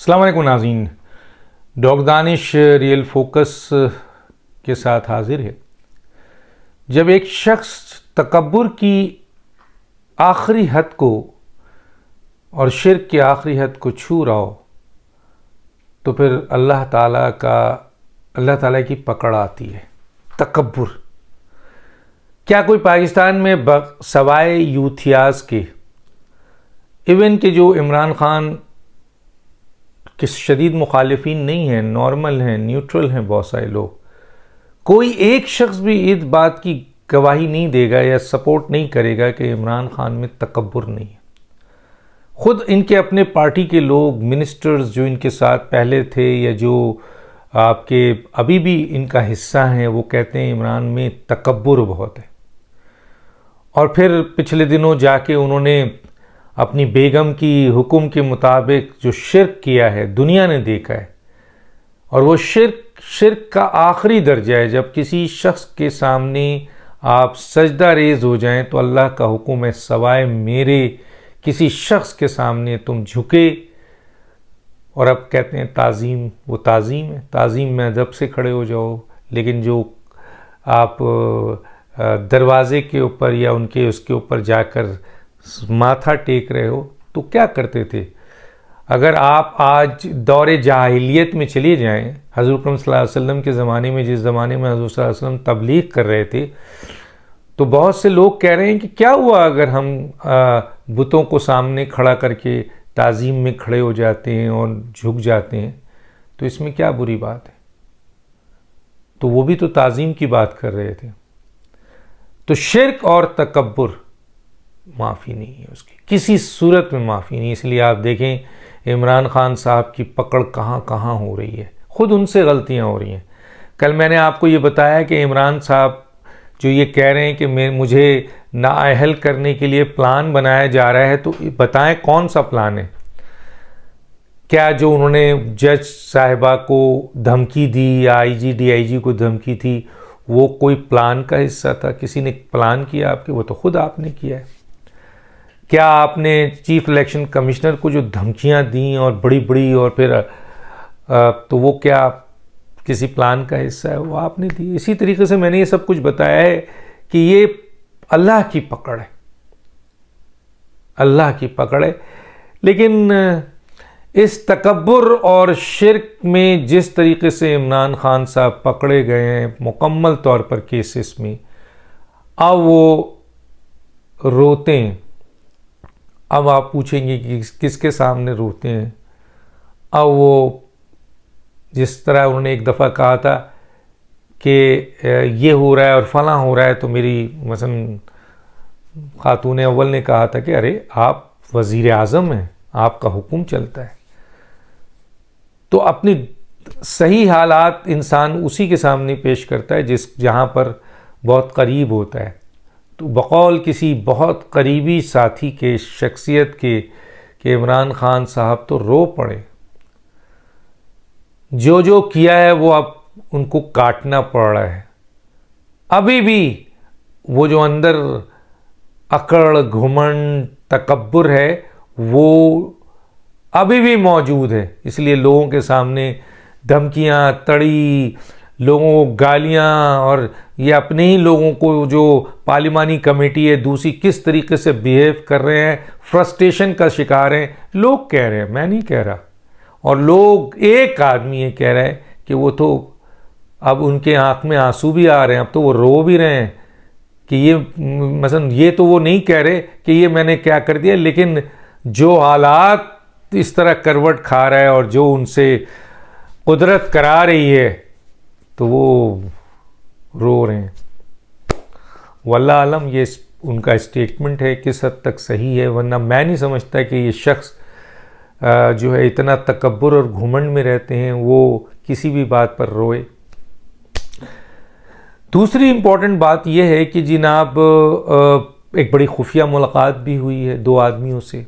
अस्सलाम वालेकुम नाज़रीन, डॉक्टर दानिश रियल फोकस के साथ हाजिर है। जब एक शख्स तकब्बुर की आखिरी हद को और शिर्क की आखिरी हद को छू रहा हो तो फिर अल्लाह ताला की पकड़ आती है। तकब्बुर क्या कोई पाकिस्तान में सवाए यूथियाज के इवन के जो इमरान खान के शदीद मुखालिफिन नहीं हैं, नॉर्मल हैं, न्यूट्रल हैं, बहुत सारे लोग, कोई एक शख्स भी इस बात की गवाही नहीं देगा या सपोर्ट नहीं करेगा कि इमरान खान में तकब्बुर नहीं है। खुद इनके अपने पार्टी के लोग, मिनिस्टर्स जो इनके साथ पहले थे या जो आपके अभी भी इनका हिस्सा हैं, वो कहते हैं इमरान में तकब्बुर बहुत है। और फिर पिछले दिनों जाके उन्होंने अपनी बेगम की हुक्म के मुताबिक जो शिर्क किया है, दुनिया ने देखा है। और वो शिर्क का आखिरी दर्जा है। जब किसी शख्स के सामने आप सजदा रेज हो जाएं तो अल्लाह का हुक्म है सवाए मेरे किसी शख्स के सामने तुम झुके। और अब कहते हैं ताज़ीम, वो ताज़ीम है। ताज़ीम में अदब से खड़े हो जाओ, लेकिन जो आप दरवाजे के ऊपर या उसके ऊपर जाकर माथा टेक रहे हो तो क्या करते थे। अगर आप आज दौरे जाहिलियत में चले जाएं, हज़रत अकरम सल्लल्लाहु अलैहि वसल्लम के ज़माने में, जिस ज़माने में हज़रत सल्लल्लाहु अलैहि वसल्लम तबलीग कर रहे थे, तो बहुत से लोग कह रहे हैं कि क्या हुआ अगर हम बुतों को सामने खड़ा करके ताज़ीम में खड़े हो जाते हैं और झुक जाते हैं, तो इसमें क्या बुरी बात है। तो वो भी तो ताज़ीम की बात कर रहे थे। तो शिर्क और तकब्बुर माफ़ी नहीं है, उसकी किसी सूरत में माफ़ी नहीं। इसलिए आप देखें इमरान खान साहब की पकड़ कहाँ कहाँ हो रही है, ख़ुद उनसे गलतियाँ हो रही हैं। कल मैंने आपको ये बताया कि इमरान साहब जो ये कह रहे हैं कि मुझे नाअहल करने के लिए प्लान बनाया जा रहा है, तो बताएं कौन सा प्लान है। क्या जो उन्होंने जज साहिबा को धमकी दी या IG DIG को धमकी थी, वो कोई प्लान का हिस्सा था? किसी ने प्लान किया आपके? वो तो ख़ुद आपने किया है। क्या आपने चीफ इलेक्शन कमिश्नर को जो धमकियां दी और बड़ी बड़ी, और फिर तो वो क्या किसी प्लान का हिस्सा है? वो आपने दी। इसी तरीके से मैंने ये सब कुछ बताया है कि ये अल्लाह की पकड़ है, अल्लाह की पकड़ है। लेकिन इस तकब्बुर और शिर्क में जिस तरीके से इमरान खान साहब पकड़े गए हैं मुकम्मल तौर पर केसेस में, अब वो रोते हैं। अब आप पूछेंगे कि किसके सामने रोते हैं। अब वो जिस तरह उन्होंने एक दफ़ा कहा था कि ये हो रहा है और फलां हो रहा है, तो मेरी मसलन खातून अव्वल ने कहा था कि अरे आप वज़ीर आज़म हैं, आपका हुक्म चलता है। तो अपनी सही हालात इंसान उसी के सामने पेश करता है जहाँ पर बहुत करीब होता है। तो बकौल किसी बहुत करीबी साथी के, शख्सियत के इमरान खान साहब तो रो पड़े। जो किया है वो अब उनको काटना पड़ रहा है। अभी भी वो जो अंदर अकड़, घुमंड, तकब्बुर है, वो अभी भी मौजूद है। इसलिए लोगों के सामने धमकियां, तड़ी, लोगों को गालियां, और ये अपने ही लोगों को जो पार्लिमानी कमेटी है दूसरी किस तरीके से बिहेव कर रहे हैं, फ्रस्ट्रेशन का शिकार हैं। लोग कह रहे हैं, मैं नहीं कह रहा। और लोग, एक आदमी ये कह रहा है कि वो तो अब उनके आंख में आंसू भी आ रहे हैं, अब तो वो रो भी रहे हैं कि ये मसलन ये तो वो नहीं कह रहे कि ये मैंने क्या कर दिया, लेकिन जो हालात इस तरह करवट खा रहा है और जो उनसे कुदरत करा रही है, तो वो रो रहे हैं। वल्लाह आलम ये उनका स्टेटमेंट है किस हद तक सही है, वरना मैं नहीं समझता कि ये शख्स जो है इतना तकब्बुर और घुमंड में रहते हैं वो किसी भी बात पर रोए। दूसरी इम्पॉर्टेंट बात यह है कि जनाब एक बड़ी खुफिया मुलाकात भी हुई है 2 आदमियों से,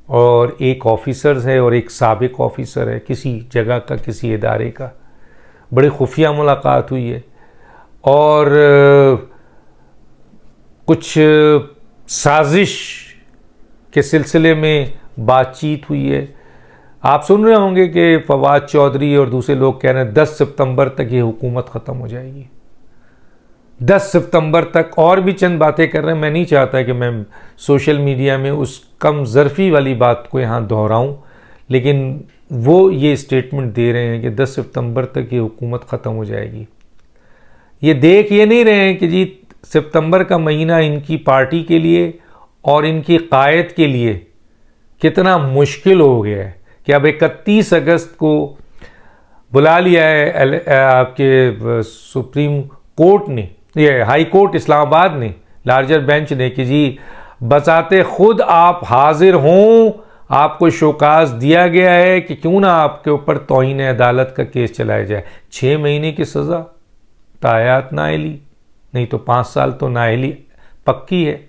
और एक ऑफिसर्स है और एक साबिक ऑफिसर है किसी जगह का, किसी इदारे का। बड़ी खुफिया मुलाकात हुई है और कुछ साजिश के सिलसिले में बातचीत हुई है। आप सुन रहे होंगे कि फवाद चौधरी और दूसरे लोग कह रहे हैं 10 सितंबर तक ये हुकूमत ख़त्म हो जाएगी, 10 सितंबर तक, और भी चंद बातें कर रहे हैं। मैं नहीं चाहता कि मैं सोशल मीडिया में उस कम ज़रफ़ी वाली बात को यहाँ दोहराऊँ, लेकिन वो ये स्टेटमेंट दे रहे हैं कि 10 सितंबर तक ये हुकूमत ख़त्म हो जाएगी। ये देख ये नहीं रहे हैं कि जी सितंबर का महीना इनकी पार्टी के लिए और इनकी क़ायद के लिए कितना मुश्किल हो गया है कि अब 31 अगस्त को बुला लिया है आपके सुप्रीम कोर्ट ने, ये हाई कोर्ट इस्लामाबाद ने, लार्जर बेंच ने, कि जी बचाते खुद आप हाजिर हों, आपको शोकाज दिया गया है कि क्यों ना आपके ऊपर तौहीन अदालत का केस चलाया जाए। 6 महीने की सज़ा, तायात नाअहली, नहीं तो 5 साल तो नाअहली पक्की है।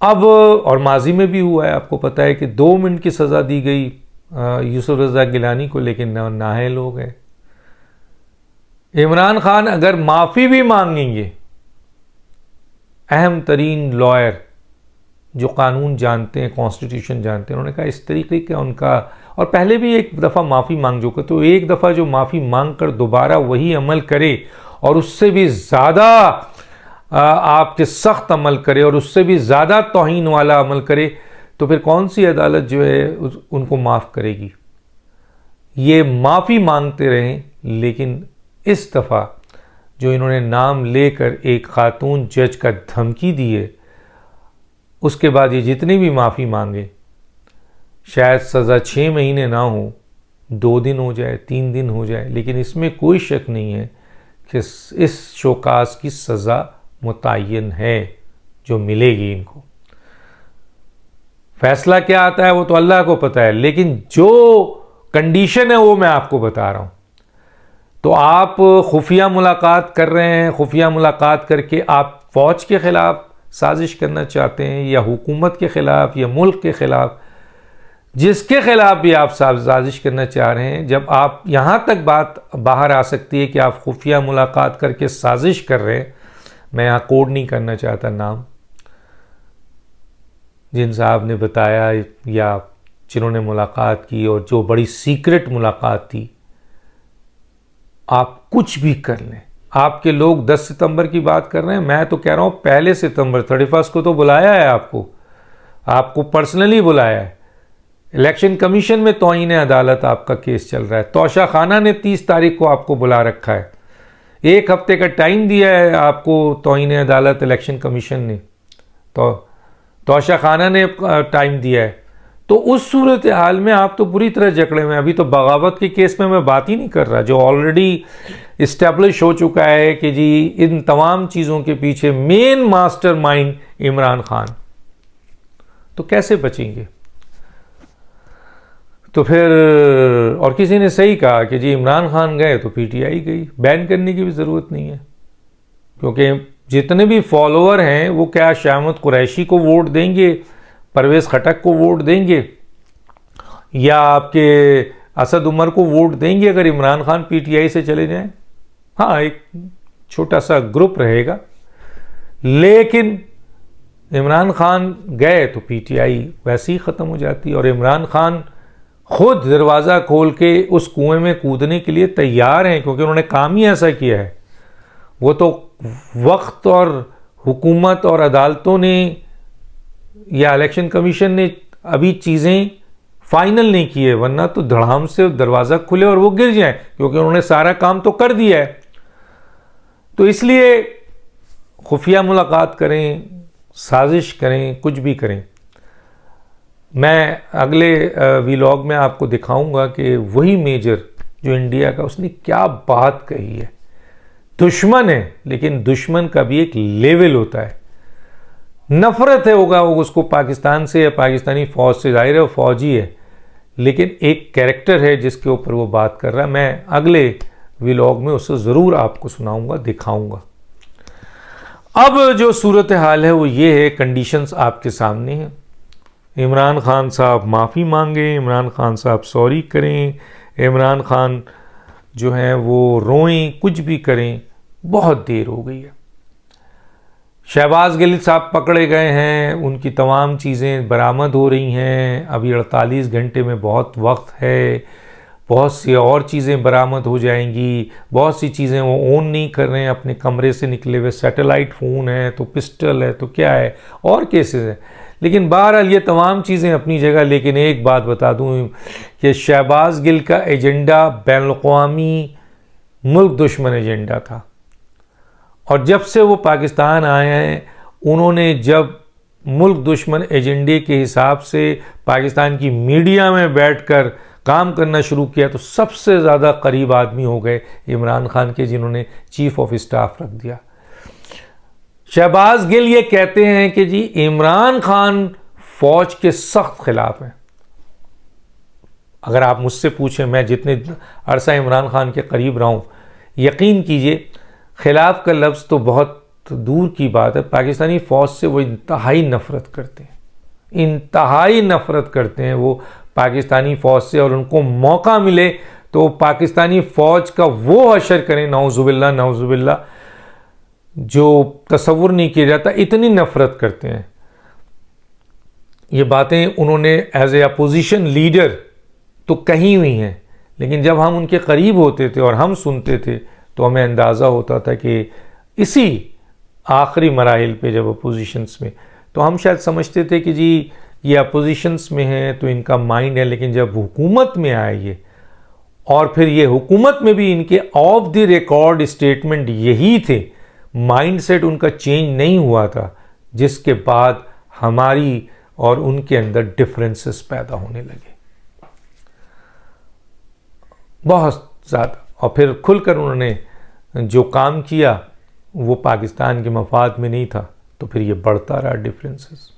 अब और माजी में भी हुआ है, आपको पता है कि 2 मिनट की सज़ा दी गई यूसुफ रज़ा गिलानी को, लेकिन नाअहल हो गए। इमरान खान अगर माफ़ी भी मांगेंगे, अहम तरीन लॉयर जो कानून जानते हैं, कॉन्स्टिट्यूशन जानते हैं, उन्होंने कहा इस तरीके का उनका, और पहले भी एक दफ़ा माफ़ी मांग चुके, तो एक दफ़ा जो माफ़ी मांग कर दोबारा वही अमल करे और उससे भी ज़्यादा आपके सख्त अमल करे और उससे भी ज़्यादा तौहीन वाला अमल करे, तो फिर कौन सी अदालत जो है उनको माफ़ करेगी। ये माफ़ी मांगते रहें, लेकिन इस दफ़ा जो इन्होंने नाम लेकर एक खातून जज का धमकी दी है, उसके बाद ये जितनी भी माफ़ी मांगे, शायद सज़ा 6 महीने ना हो, 2 दिन हो जाए, 3 दिन हो जाए, लेकिन इसमें कोई शक नहीं है कि इस शोकास की सज़ा मुतय्यन है जो मिलेगी इनको। फैसला क्या आता है वो तो अल्लाह को पता है, लेकिन जो कंडीशन है वो मैं आपको बता रहा हूँ। तो आप खुफिया मुलाकात कर रहे हैं, खुफिया मुलाकात करके आप फ़ौज के ख़िलाफ़ साजिश करना चाहते हैं, या हुकूमत के ख़िलाफ़, या मुल्क के ख़िलाफ़, जिसके ख़िलाफ़ भी आप साजिश करना चाह रहे हैं, जब आप यहाँ तक बात बाहर आ सकती है कि आप खुफिया मुलाकात करके साजिश कर रहे हैं, मैं यहाँ कोड नहीं करना चाहता नाम, जिन साहब ने बताया या जिन्होंने मुलाकात की और जो बड़ी सीक्रेट मुलाकात थी, आप कुछ भी कर लें। आपके लोग 10 सितंबर की बात कर रहे हैं, मैं तो कह रहा हूँ 1 सितंबर 31 को तो बुलाया है आपको पर्सनली बुलाया है। इलेक्शन कमीशन में तौहीन अदालत आपका केस चल रहा है, तोशा खाना ने 30 तारीख को आपको बुला रखा है, 1 हफ्ते का टाइम दिया है आपको तौहीन अदालत इलेक्शन कमीशन ने, तो तोशा खाना ने टाइम दिया है। तो उस सूरत हाल में आप तो पूरी तरह जकड़े हुए हैं। अभी तो बगावत के केस में मैं बात ही नहीं कर रहा, जो ऑलरेडी इस्टेब्लिश हो चुका है कि जी इन तमाम चीज़ों के पीछे मेन मास्टरमाइंड इमरान खान। तो कैसे बचेंगे? तो फिर और किसी ने सही कहा कि जी इमरान खान गए तो पीटीआई गई, बैन करने की भी ज़रूरत नहीं है, क्योंकि जितने भी फॉलोअर हैं वो क्या शाहमद कुरैशी को वोट देंगे, परवेज़ खटक को वोट देंगे, या आपके असद उमर को वोट देंगे अगर इमरान खान पीटीआई से चले जाएं? हाँ, एक छोटा सा ग्रुप रहेगा, लेकिन इमरान खान गए तो पीटीआई वैसे ही ख़त्म हो जाती। और इमरान खान खुद दरवाज़ा खोल के उस कुएं में कूदने के लिए तैयार हैं, क्योंकि उन्होंने काम ही ऐसा किया है। वो तो वक्त और हुकूमत और अदालतों ने या इलेक्शन कमीशन ने अभी चीज़ें फाइनल नहीं की है, वरना तो धड़ाम से दरवाज़ा खुले और वो गिर जाएं, क्योंकि उन्होंने सारा काम तो कर दिया है। तो इसलिए खुफिया मुलाकात करें, साजिश करें, कुछ भी करें। मैं अगले व्लॉग में आपको दिखाऊंगा कि वही मेजर जो इंडिया का, उसने क्या बात कही है। दुश्मन है, लेकिन दुश्मन का भी एक लेवल होता है। नफरत है होगा वो उसको पाकिस्तान से या पाकिस्तानी फ़ौज से, जाहिर है वो फ़ौजी है, लेकिन एक कैरेक्टर है जिसके ऊपर वो बात कर रहा है। मैं अगले व्लॉग में उससे ज़रूर आपको सुनाऊंगा, दिखाऊंगा। अब जो सूरत हाल है वो ये है, कंडीशंस आपके सामने हैं। इमरान खान साहब माफ़ी मांगें, इमरान खान साहब सॉरी करें, इमरान खान जो हैं वो रोएं, कुछ भी करें, बहुत देर हो गई है। शहबाज गिल साहब पकड़े गए हैं, उनकी तमाम चीज़ें बरामद हो रही हैं। अभी 48 घंटे में बहुत वक्त है, बहुत सी और चीज़ें बरामद हो जाएंगी। बहुत सी चीज़ें वो ओन नहीं कर रहे हैं, अपने कमरे से निकले हुए सैटेलाइट फ़ोन है, तो पिस्टल है, तो क्या है, और केसेस हैं। लेकिन बहरहाल ये तमाम चीज़ें अपनी जगह। लेकिन एक बात बता दूं कि शहबाज गिल का एजेंडा बैनुल-अक़वामी मुल्क दुश्मन एजेंडा था, और जब से वो पाकिस्तान आए हैं, उन्होंने जब मुल्क दुश्मन एजेंडे के हिसाब से पाकिस्तान की मीडिया में बैठकर काम करना शुरू किया, तो सबसे ज़्यादा करीब आदमी हो गए इमरान खान के, जिन्होंने चीफ ऑफ स्टाफ रख दिया। शहबाज गिल ये कहते हैं कि जी इमरान खान फौज के सख्त खिलाफ हैं। अगर आप मुझसे पूछें, मैं जितने अरसा इमरान खान के करीब रहा हूँ, यकीन कीजिए खिलाफ का लफ्ज़ तो बहुत दूर की बात है। पाकिस्तानी फ़ौज से वो इंतहाई नफ़रत करते हैं, इंतहाई नफ़रत करते हैं वो पाकिस्तानी फ़ौज से, और उनको मौका मिले तो पाकिस्तानी फ़ौज का वो हशर करें, नाउज़ुबिल्लाह नाउज़ुबिल्लाह, जो तसव्वुर नहीं किया जाता। इतनी नफ़रत करते हैं। ये बातें उन्होंने एज ए अपोजिशन लीडर तो कही हुई हैं, लेकिन जब हम उनके करीब होते थे और हम सुनते थे, तो हमें अंदाज़ा होता था कि इसी आखिरी मराहिल पे जब अपोजिशंस में, तो हम शायद समझते थे कि जी ये अपोजिशंस में हैं तो इनका माइंड है। लेकिन जब हुकूमत में आए ये, और फिर ये हुकूमत में भी इनके ऑफ द रिकॉर्ड स्टेटमेंट यही थे, माइंडसेट उनका चेंज नहीं हुआ था, जिसके बाद हमारी और उनके अंदर डिफरेंसेस पैदा होने लगे बहुत ज़्यादा। और फिर खुलकर उन्होंने जो काम किया वो पाकिस्तान के मफाद में नहीं था, तो फिर ये बढ़ता रहा डिफरेंसेस।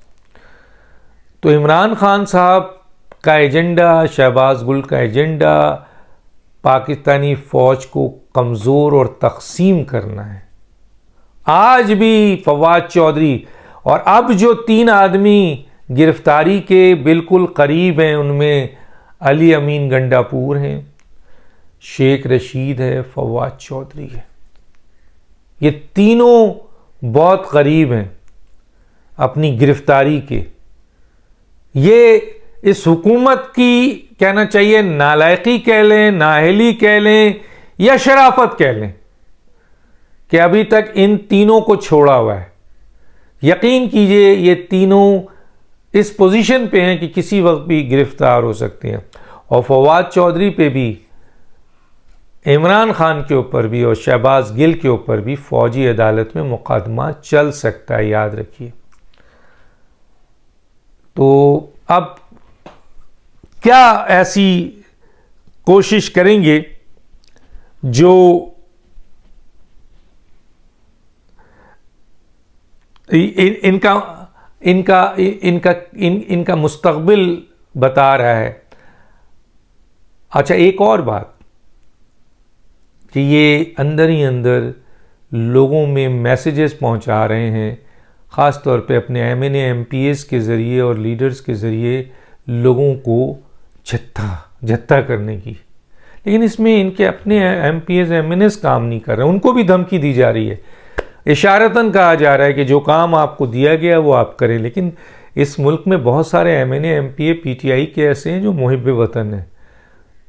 तो इमरान खान साहब का एजेंडा, शहबाज गिल का एजेंडा पाकिस्तानी फ़ौज को कमज़ोर और तकसीम करना है। आज भी फवाद चौधरी और अब जो 3 आदमी गिरफ्तारी के बिल्कुल करीब हैं, उनमें अली अमीन गंडापुर हैं, शेख रशीद है, फवाद चौधरी है। ये तीनों बहुत करीब हैं अपनी गिरफ्तारी के। ये इस हुकूमत की, कहना चाहिए नालायकी कह लें, नाअहली कह लें, या शराफत कह लें, कि अभी तक इन तीनों को छोड़ा हुआ है। यकीन कीजिए ये तीनों इस पोजीशन पे हैं कि किसी वक्त भी गिरफ्तार हो सकते हैं। और फवाद चौधरी पे भी, इमरान खान के ऊपर भी और शहबाज गिल के ऊपर भी फौजी अदालत में मुकदमा चल सकता है, याद रखिए। तो अब क्या ऐसी कोशिश करेंगे जो इनका मुस्तकबिल बता रहा है। अच्छा, एक और बात कि ये अंदर ही अंदर लोगों में मैसेजेस पहुंचा रहे हैं, ख़ास तौर पे अपने MNA MPs के ज़रिए और लीडर्स के ज़रिए लोगों को जत्था करने की। लेकिन इसमें इनके अपने MPs MNAs काम नहीं कर रहे, उनको भी धमकी दी जा रही है। इशारतन कहा जा रहा है कि जो काम आपको दिया गया वो आप करें। लेकिन इस मुल्क में बहुत सारे MNA MPA PTI के ऐसे हैं जो मुहिब वतन हैं,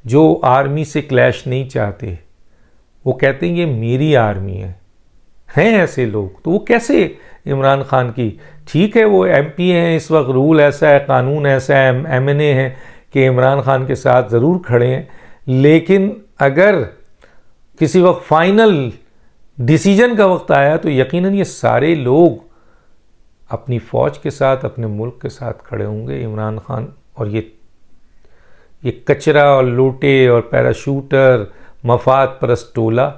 जो आर्मी से क्लैश नहीं चाहते। वो कहते हैं ये मेरी आर्मी है। हैं ऐसे लोग, तो वो कैसे इमरान खान की, ठीक है वो MP हैं, इस वक्त रूल ऐसा है, कानून ऐसा है, MNA हैं कि इमरान खान के साथ ज़रूर खड़े हैं, लेकिन अगर किसी वक्त फाइनल डिसीजन का वक्त आया तो यकीनन ये सारे लोग अपनी फ़ौज के साथ, अपने मुल्क के साथ खड़े होंगे। इमरान खान और ये कचरा और लूटे और पैराशूटर मफाद परस्त टोला,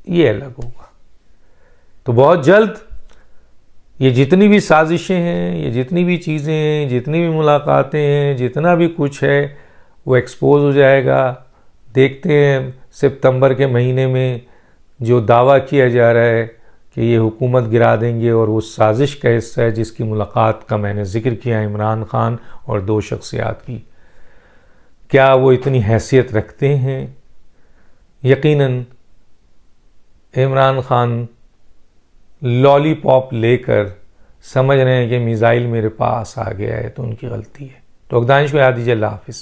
ये अलग होगा। तो बहुत जल्द ये जितनी भी साजिशें हैं, ये जितनी भी चीज़ें हैं, जितनी भी मुलाकातें हैं, जितना भी कुछ है, वो एक्सपोज हो जाएगा। देखते हैं सितंबर के महीने में जो दावा किया जा रहा है कि ये हुकूमत गिरा देंगे, और वो साजिश का हिस्सा है जिसकी मुलाकात का मैंने ज़िक्र किया, इमरान खान और 2 शख्सियात की। क्या वो इतनी हैसियत रखते हैं? यकीनन इमरान खान लॉलीपॉप लेकर समझ रहे हैं कि मिसाइल मेरे पास आ गया है तो उनकी गलती है। तो दानिश को याद दीजिए। अल्लाह हाफिज़।